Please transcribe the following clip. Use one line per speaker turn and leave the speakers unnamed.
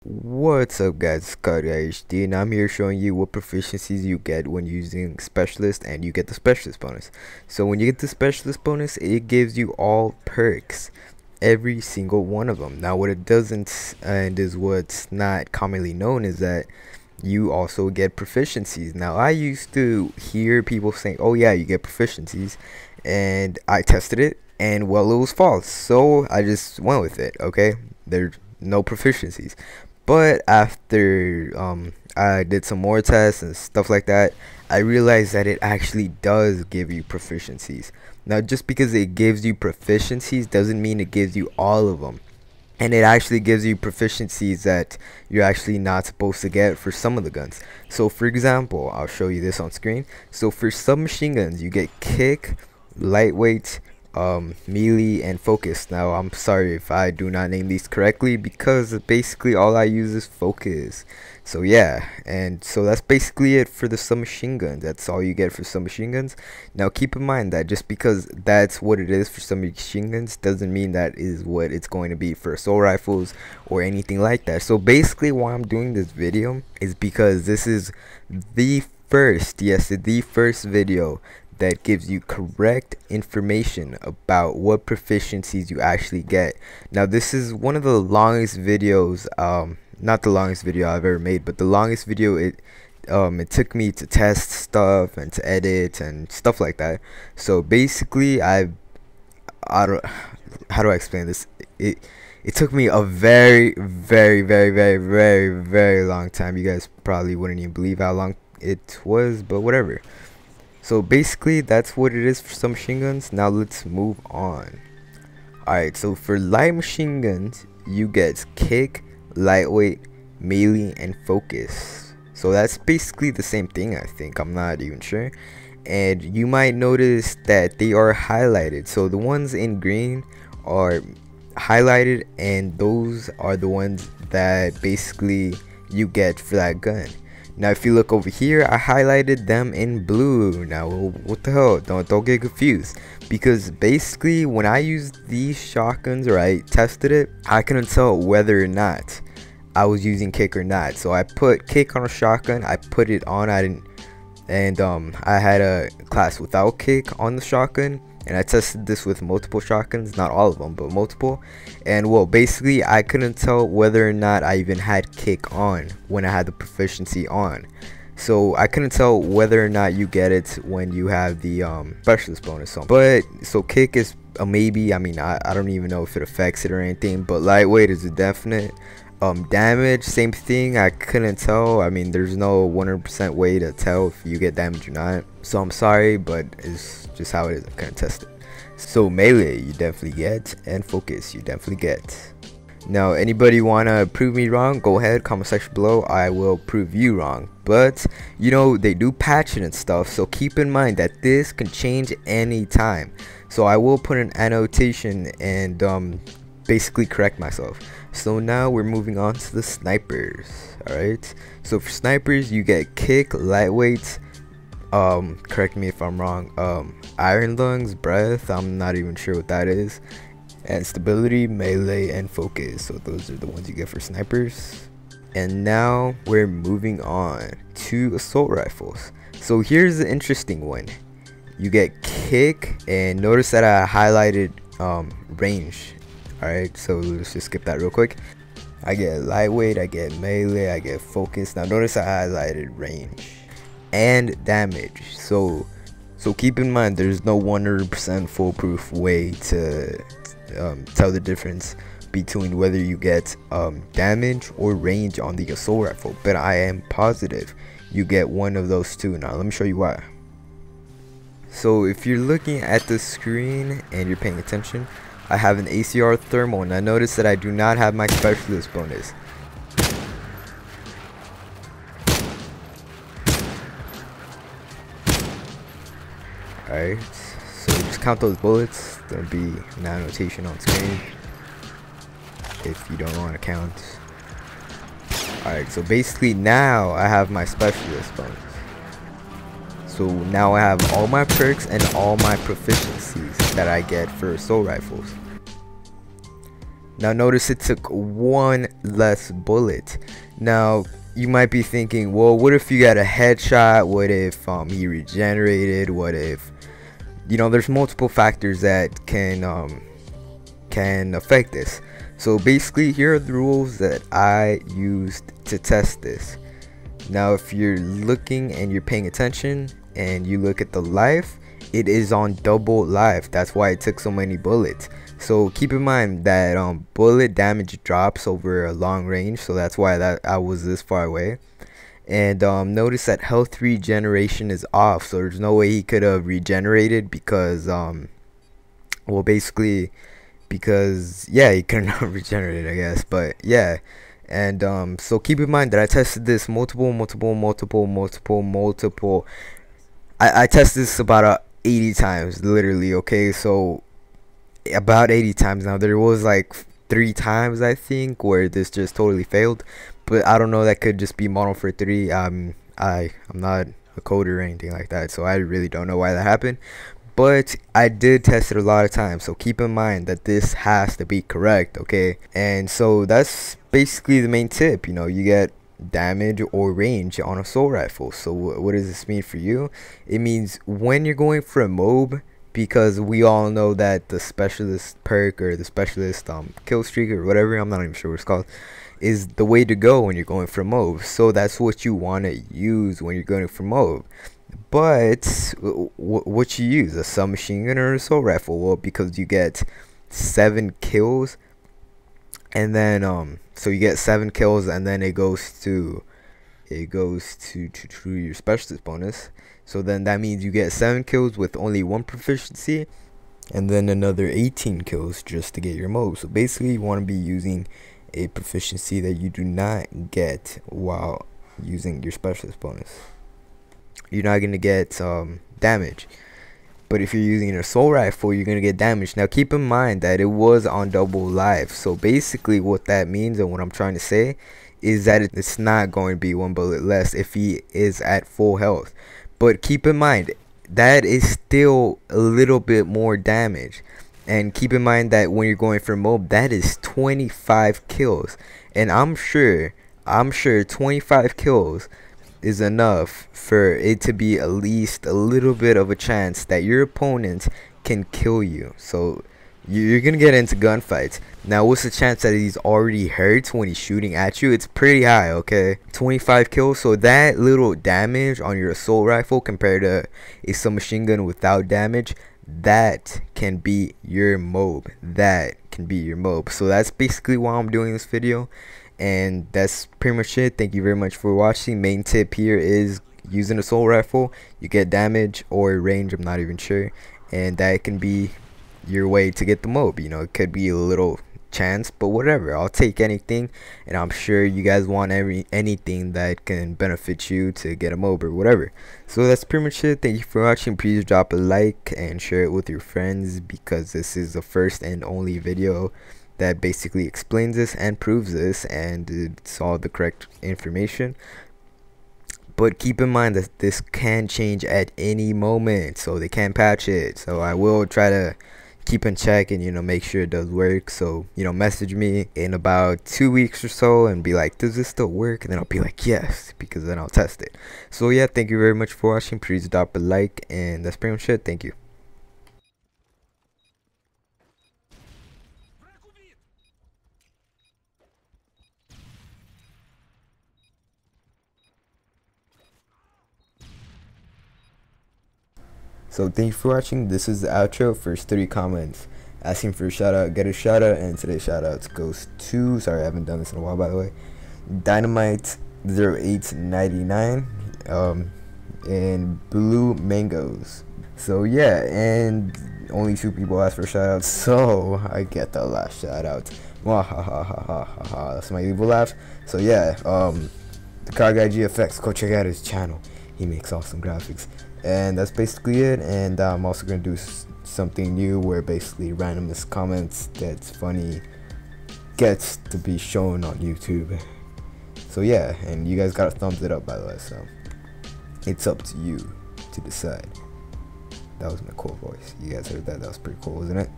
What's up guys, it's Scotty HD and I'm here showing you what proficiencies you get when using specialist, and you get the specialist bonus. So when you get the specialist bonus, it gives you all perks, every single one of them. Now what it doesn't, and is what's not commonly known, is that you also get proficiencies. Now I used to hear people saying, oh yeah, you get proficiencies, and I tested it and well, it was false, so I just went with it. Okay, there's no proficiencies. But after I did some more tests and stuff like that, I realized that it actually does give you proficiencies. Now just because it gives you proficiencies doesn't mean it gives you all of them. And it actually gives you proficiencies that you're actually not supposed to get for some of the guns. So for example, I'll show you this on screen. So for submachine guns, you get kick, lightweight, melee, and focus. Now I'm sorry if I do not name these correctly, because basically all I use is focus. So yeah, and so that's basically it for the submachine guns. That's all you get for submachine guns. Now keep in mind that just because that's what it is for submachine guns doesn't mean that is what it's going to be for assault rifles or anything like that. So basically why I'm doing this video is because this is the first, yes, the first video that gives you correct information about what proficiencies you actually get. Now this is one of the longest videos, not the longest video I've ever made, but the longest video it took me to test stuff and to edit and stuff like that. So basically I don't, how do I explain this? It took me a very long time. You guys probably wouldn't even believe how long it was, but whatever. So basically that's what it is for some machine guns. Now let's move on. Alright, so for light machine guns you get kick, lightweight, melee, and focus. So that's basically the same thing, I think. I'm not even sure. And you might notice that they are highlighted. So the ones in green are highlighted, and those are the ones that basically you get for that gun. Now if you look over here, I highlighted them in blue. Now what the hell, don't get confused, because basically when I used these shotguns, or I tested it, I couldn't tell whether or not I was using kick or not. So I put kick on a shotgun, I put it on, I had a class without kick on the shotgun, and I tested this with multiple shotguns, not all of them but multiple, and well, basically I couldn't tell whether or not I even had kick on when I had the proficiency on. So I couldn't tell whether or not you get it when you have the specialist bonus on. But so kick is a maybe. I mean, I don't even know if it affects it or anything, but lightweight is a definite. Damage, same thing, I couldn't tell. I mean, there's no 100% way to tell if you get damage or not, so I'm sorry, but it's just how it is. I couldn't test it. So melee you definitely get, and focus you definitely get. Now anybody wanna prove me wrong, go ahead, comment section below, I will prove you wrong. But you know, they do patch it and stuff, so keep in mind that this can change anytime. So I will put an annotation and basically correct myself. So now we're moving on to the snipers. Alright, so for snipers you get kick, lightweight, correct me if I'm wrong, iron lungs, breath, I'm not even sure what that is, and stability, melee, and focus. So those are the ones you get for snipers. And now we're moving on to assault rifles. So here's the interesting one. You get kick, and notice that I highlighted range. Alright, so let's just skip that real quick. I get lightweight, I get melee, I get focus. Now notice I highlighted range and damage. So keep in mind there's no 100% foolproof way to tell the difference between whether you get damage or range on the assault rifle, but I am positive you get one of those two. Now let me show you why. So if you're looking at the screen and you're paying attention, I have an ACR thermal, and I notice that I do not have my specialist bonus. Alright, so just count those bullets. There'll be an annotation on screen if you don't want to count. Alright, so basically now I have my specialist bonus. So now I have all my perks and all my proficiencies that I get for assault rifles. Now notice it took one less bullet. Now you might be thinking, well, what if you got a headshot? What if he regenerated? What if, you know, there's multiple factors that can affect this. So basically, here are the rules that I used to test this. Now if you're looking and you're paying attention and you look at the life, it is on double life. That's why it took so many bullets. So keep in mind that bullet damage drops over a long range, so that's why I was this far away. And notice that health regeneration is off, so there's no way he could have regenerated because well, basically because, yeah, he couldn't have regenerated, I guess. But yeah, and so keep in mind that I tested this multiple. I tested this about 80 times, literally. Okay, so about 80 times. Now there was like 3 times I think where this just totally failed, but I don't know, that could just be model for 3. I'm not a coder or anything like that, so I really don't know why that happened, but I did test it a lot of times. So keep in mind that this has to be correct, okay? And so that's basically the main tip. You know, you get damage or range on assault rifle. So what does this mean for you? It means when you're going for a MOAB, because we all know that the specialist perk or the specialist kill streak or whatever, I'm not even sure what it's called, is the way to go when you're going for MOAB. So that's what you want to use when you're going for MOAB. But what you use, a submachine gun or an assault rifle? Well, because you get 7 kills, and then so you get 7 kills, and then it goes to your specialist bonus. So then that means you get 7 kills with only 1 proficiency, and then another 18 kills just to get your MOAB. So basically you want to be using a proficiency that you do not get while using your specialist bonus. You're not going to get damage. But if you're using an assault rifle, you're going to get damage. Now keep in mind that it was on double life. So basically what that means, and what I'm trying to say, is that it's not going to be 1 bullet less if he is at full health. But keep in mind, that is still a little bit more damage. And keep in mind that when you're going for MOAB, that is 25 kills. And I'm sure 25 kills is enough for it to be at least a little bit of a chance that your opponent can kill you. So you're gonna get into gunfights. Now what's the chance that he's already hurt when he's shooting at you? It's pretty high, okay? 25 kills. So that little damage on your assault rifle compared to a submachine gun without damage, that can be your MOAB. That can be your MOAB. So that's basically why I'm doing this video, and that's pretty much it. Thank you very much for watching. Main tip here is using an assault rifle, you get damage or range, I'm not even sure, and that can be your way to get the MOAB. You know, it could be a little chance, but whatever, I'll take anything, and I'm sure you guys want anything that can benefit you to get a MOAB or whatever. So that's pretty much it. Thank you for watching. Please drop a like and share it with your friends, because this is the first and only video that basically explains this and proves this, and it's all the correct information. But keep in mind that this can change at any moment, so they can patch it. So I will try to keep in check and, you know, make sure it does work. So, you know, message me in about 2 weeks or so and be like, does this still work? And then I'll be like, yes, because then I'll test it. So yeah, thank you very much for watching. Please drop a like, and that's pretty much it. Thank you. So thank you for watching. This is the outro. First 3 comments asking for a shout out, get a shout out, and today's shout outs goes to, sorry I haven't done this in a while by the way, Dynamite 0899 and Blue Mangoes. So yeah, and only 2 people asked for shout outs, so I get the last shout out. That's my evil laugh. So yeah, the Car Guy GFX, go check out his channel, he makes awesome graphics. And that's basically it. And I'm also gonna do something new where basically randomest comments that's funny gets to be shown on YouTube. So yeah, and you guys gotta thumbs it up by the way, so it's up to you to decide. That was my cool voice. You guys heard that? That was pretty cool, wasn't it?